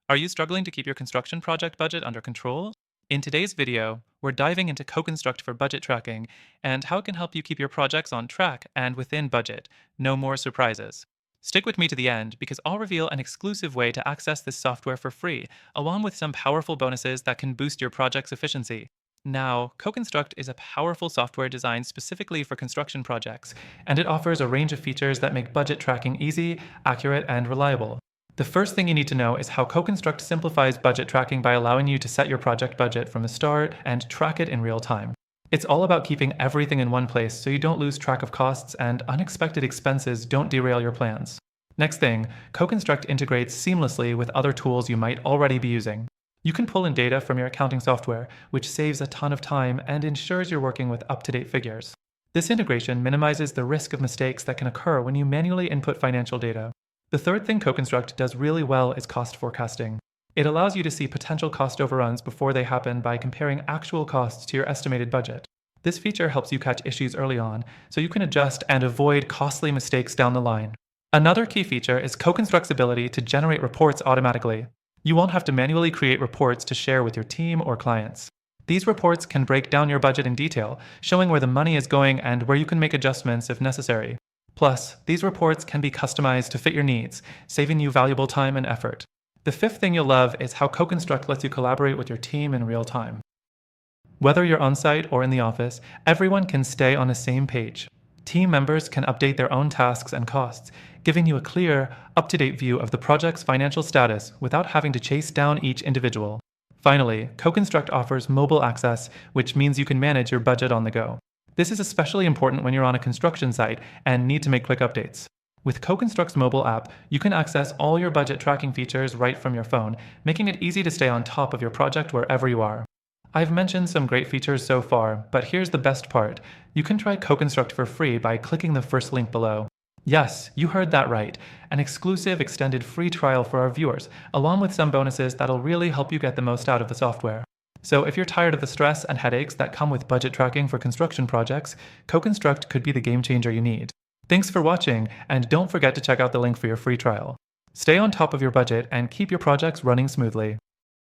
Are you struggling to keep your construction project budget under control? In today's video, we're diving into CoConstruct for budget tracking and how it can help you keep your projects on track and within budget. No more surprises. Stick with me to the end because I'll reveal an exclusive way to access this software for free, along with some powerful bonuses that can boost your project's efficiency. Now, CoConstruct is a powerful software designed specifically for construction projects, and it offers a range of features that make budget tracking easy, accurate, and reliable. The first thing you need to know is how CoConstruct simplifies budget tracking by allowing you to set your project budget from the start and track it in real time. It's all about keeping everything in one place so you don't lose track of costs and unexpected expenses don't derail your plans. Next thing, CoConstruct integrates seamlessly with other tools you might already be using. You can pull in data from your accounting software, which saves a ton of time and ensures you're working with up-to-date figures. This integration minimizes the risk of mistakes that can occur when you manually input financial data. The third thing CoConstruct does really well is cost forecasting. It allows you to see potential cost overruns before they happen by comparing actual costs to your estimated budget. This feature helps you catch issues early on, so you can adjust and avoid costly mistakes down the line. Another key feature is CoConstruct's ability to generate reports automatically. You won't have to manually create reports to share with your team or clients. These reports can break down your budget in detail, showing where the money is going and where you can make adjustments if necessary. Plus, these reports can be customized to fit your needs, saving you valuable time and effort. The fifth thing you'll love is how CoConstruct lets you collaborate with your team in real time. Whether you're on-site or in the office, everyone can stay on the same page. Team members can update their own tasks and costs, giving you a clear, up-to-date view of the project's financial status without having to chase down each individual. Finally, CoConstruct offers mobile access, which means you can manage your budget on the go. This is especially important when you're on a construction site and need to make quick updates. With CoConstruct's mobile app, you can access all your budget tracking features right from your phone, making it easy to stay on top of your project wherever you are. I've mentioned some great features so far, but here's the best part. You can try CoConstruct for free by clicking the first link below. Yes, you heard that right. An exclusive extended free trial for our viewers, along with some bonuses that'll really help you get the most out of the software. So if you're tired of the stress and headaches that come with budget tracking for construction projects, CoConstruct could be the game changer you need. Thanks for watching, and don't forget to check out the link for your free trial. Stay on top of your budget and keep your projects running smoothly.